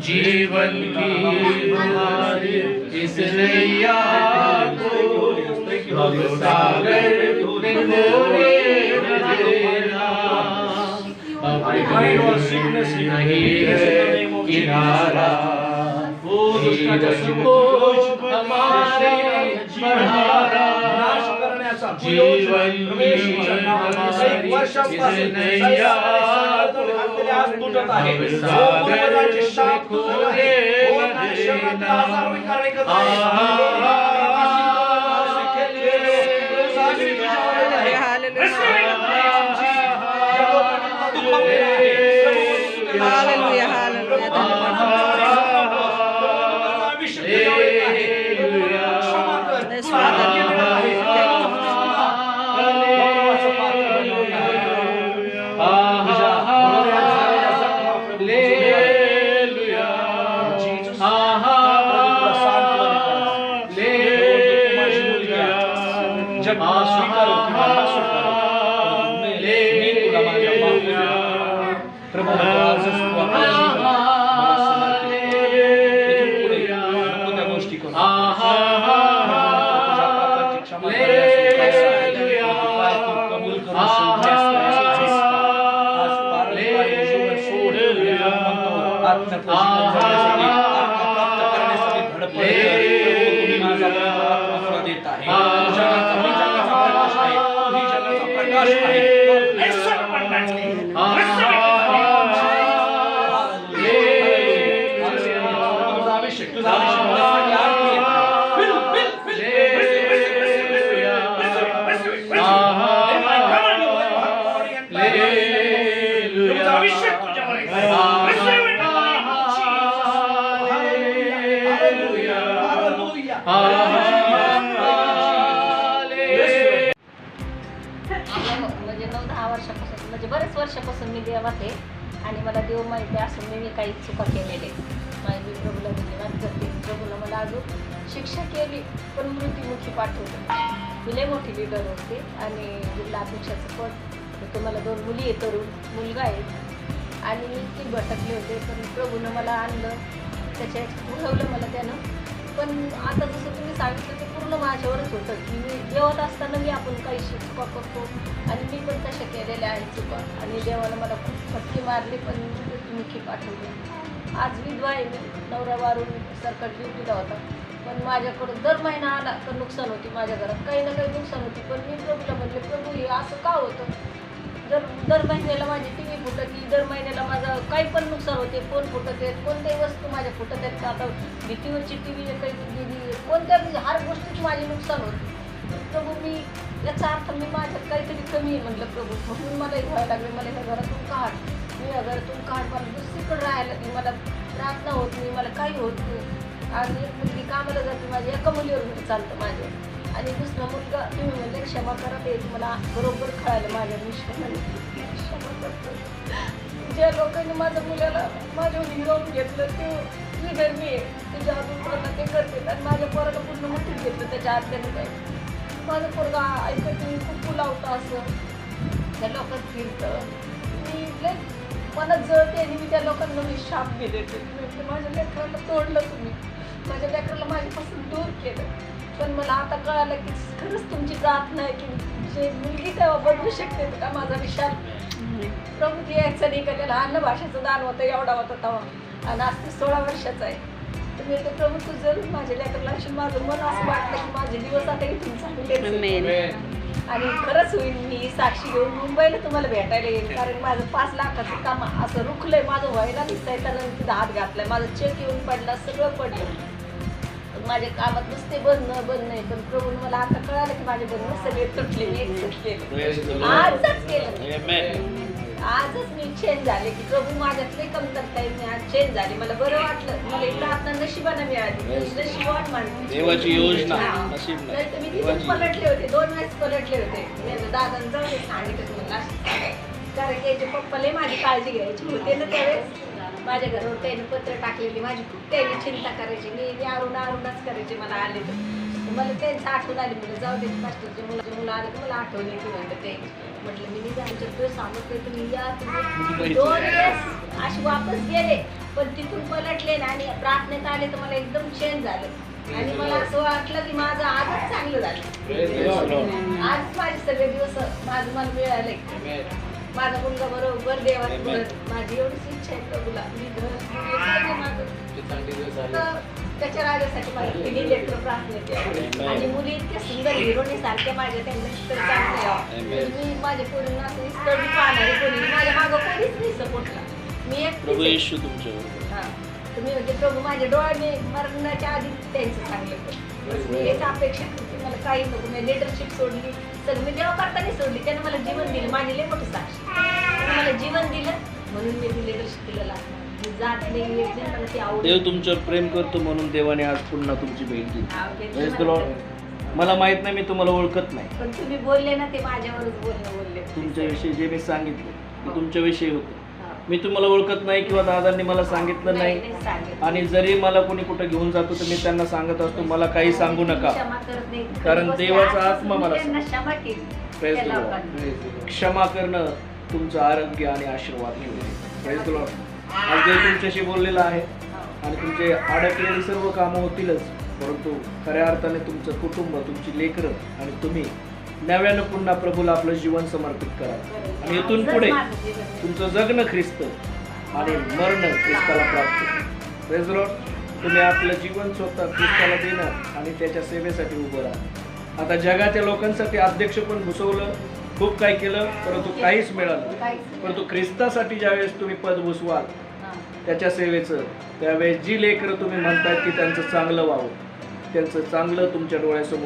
जीवन की हमारी इस नैया को सागर में डोले न देना। नहीं है किनारा धीरज को हमारे बढ़ाना। जीवन की हमारी इस नैया को सागर में खोले न देना। हालेलुया हालेलुया म्हणजे 9-10 वर्षापासून म्हणजे बरेच वर्षापासून मी देवात आहे आणि मला देव माहिती असून मी काही चुका केलेले. मी प्रभूला धन्यवाद करते. प्रभूला मला अजून शिक्षा केली पण मृत्युमुखी पाठवलं. मी लय मोठी लीडर होते आणि जिल्हा अध्यक्षाचं पद होतं. मला 2 मुली आहे, तरुण मुलगा आहे आणि मी ती भटकले होते पण प्रभूनं मला आणलं, त्याच्या उठवलं मला त्यानं. पण आता जसं तुम्ही सांगितलं ते पूर्ण माझ्यावरच होतं की मी देवात असताना मी आपण काही चुका करतो आणि मी पण तशा केलेल्या आहेत चुका आणि देवाला मला खूप फटके मारले पण मृत्युमुखी पाठवले. आज विधवा आहे मी, नवरा वारून सरकार ड्युटीला होता पण माझ्याकडून दर महिना आला तर नुकसान होती माझ्या घरात, काही ना काही नुकसान होती. पण मी प्रभूला म्हटले प्रभू हे असं का होतं? दर महिन्याला माझी टी व्ही फुटती, दर महिन्याला माझं काही पण नुकसान होते, फोन फुटत आहेत, कोणत्याही वस्तू माझ्या फुटत आहेत का, आता भीतीवरची टी व्ही काही गेली, कोणत्या हर गोष्टीत माझे नुकसान होते. प्रभू मी याचा अर्थ मी माझ्यात काहीतरी कमी आहे म्हटलं प्रभू, म्हणून मला व्हायला लागले. मला ह्या घरातून काढ, मी या घरातून काढ, मला दुसरीकडे राहायला नाही, मला प्रार्थना होत नाही, मला काही होत नाही. आणि एक मुलगी कामाला जाते माझी, एका मुलीवर घरी चालतं माझ्या. आणि दुसरा मुलगा तुम्ही म्हणजे क्षमा करा ते मला बरोबर कळालं माझ्या मिस्टरांनी क्षमा करतो. ज्या लोकांनी माझ्या मुलाला माझ्यावर हिरावून घेतलं ते लिडर मी आहे, तुझ्या अजून ते करते आणि माझ्या पोराला पूर्ण मुठीत घेतलं त्याच्या आत्याने काय. माझं पोरगा ऐकत मी कुकू लावतं असं त्या लोकांत फिरतं. मी लय मनात जळते आणि मी त्या लोकांना मी शाप घेते. माझ्या लेकराला तोडलं तुम्ही, माझ्या लेकराला माझ्यापासून दूर केलं. पण मला आता कळालं की खरंच तुमची प्रार्थना आहे की जे मुलगी तेव्हा बदलू शकते का माझा विचार. प्रभू यायचं नाही का, त्याला अन्न भाषेचं दान होतं एवढा होता तेव्हा आणि आज ते 16 वर्षाचा आहे. तर मी ते प्रभू तू जर माझ्या लेकरला अशी माझं मन असं वाटलं की माझे दिवस आता इथून चांगले आणि खरंच होईल. मी साक्षी घेऊन मुंबईला तुम्हाला भेटायला येईल कारण माझं 5 लाखाचं काम असं रुखलंय माझं व्हायला दिसतंय. त्यानं तिथं हात घातलाय, माझं चेक येऊन पडला, सगळं पडलं. माझ्या कामात नुसते बंद नाही पण प्रभू मला आता कळालं की माझे बंद सगळे तुटले. मी आजच केलं, आजच मी चेंज झाले की प्रभू माझ्यातले कमतरता आहे, मी आज चेंज झाले. मला बरं वाटलं, मला एक प्रार्थना नशिबानं मिळाली, नशिबान मानते देवाची योजना. नाही तर मी तिथे पलटले होते, 2 वेळेस पलटले होते. दादांनी जाऊ दे सांगितलं मला कारण की याच्या पप्पाला माझी काळजी घ्यायची होते ना त्यावेळेस. माझ्या घरावर त्याने पत्र टाकलेली, माझी खूप त्याने चिंता करायची, मी आरूनच करायची. मला आले तर मला त्यांचं आठवण आली, म्हणजे जाऊ दे मास्टरचे मुलं आले तर मला आठवले की म्हणलं ते म्हटलं मी आमच्या तुझं सांगत तुम्ही या. तुम्ही 2 वेळेस अशी वापस गेले पण तिथून पलटले बोलले ना आणि प्रार्थनेत आले तर मला एकदम चेंज झालं आणि मला असं वाटलं की माझं आजच चांगलं झालं. आज माझे सगळे दिवस माझं मन मिळालंय. माझा मुलगा बरोबर देवात पुढं माझी एवढीच इच्छा आहे प्रभूला मी घर माझं तर त्याच्या राजासाठी मला तिन्ही लेकरं प्रार्थना केली आणि मुली इतक्या सुंदर हिरोनी सारख्या माझ्या त्यांना इतर चांगले यावं. मी माझ्या पोरींना असं इस्टडी पाहणारी कोणी माझ्या मागं कोणीच नाही सपोर्टला. मी प्रभू एक येशू तुमच्या हां तुम्ही म्हणजे प्रभू माझ्या डोळ्याने मरणाच्या आधी त्यांचं चांगलं कर. मी हेच अपेक्षा करते मला काही नको. मी लिडरशिप सोडली सगळं मी देवा करताना सोडली. त्यानं मला जीवन दिलं. माझी लय मोठी साक्षी त्यानं मला जीवन दिलं म्हणून मी ती लिडरशिप केलं लागणार. मी जात नाही येत नाही मला ती आवड. देव तुमच्यावर प्रेम करतो म्हणून देवाने आज पुन्हा तुमची भेट दिली. Praise the Lord. मला माहित नाही मी तुम्हाला ओळखत नाही. पण तुम्ही बोलले ना ते माझ्यावरच बोलले. तुमच्याविषयी जे मी सांगितलं ते तुमच्याविषयी होतं. हां. मी तुम्हाला ओळखत नाही किंवा दादांनी मला सांगितलं नाही. सांगितलं. आणि जरी मला कोणी कुठं घेऊन जातो तर मी त्यांना सांगत असतो मला काही सांगू नका. क्षमा करत नाही. कारण बसले देवाचा आजपासून आत्मा मला मी त्यांना क्षमा केली. Praise the त्या Lord. लोकांनी. क्षमा करणं तुमचं आरोग्य आणि आशीर्वाद घेऊन येईल. Praise the Lord. आज देव तुमच्याशी बोललेला आहे आणि तुमचे अडकलेली सर्व कामं होतीलच परंतु खऱ्या अर्थाने तुमचं कुटुंब तुमची लेकरं आणि तुम्ही नव्यानं पुन्हा प्रभूला आपलं जीवन समर्पित करा आणि इथून पुढे तुमचं जगणं ख्रिस्त आणि मरणं ख्रिस्ताला प्राप्त. Praise the Lord. तुम्ही आपलं जीवन स्वतः ख्रिस्ताला देणार आणि त्याच्या सेवेसाठी उभं राहा. आता जगाच्या लोकांसाठी अध्यक्ष पण घुसवलं खूप काही केलं परंतु काहीच मिळालं. परंतु ख्रिस्तासाठी ज्यावेळेस तुम्ही पद घुसवाल त्याच्या सेवेचं त्यावेळेस जी लेकरं तुम्ही म्हणतायत की त्यांचं चांगलं व्हावं त्यांचं चांगलं तुमच्या डोळ्यासमोर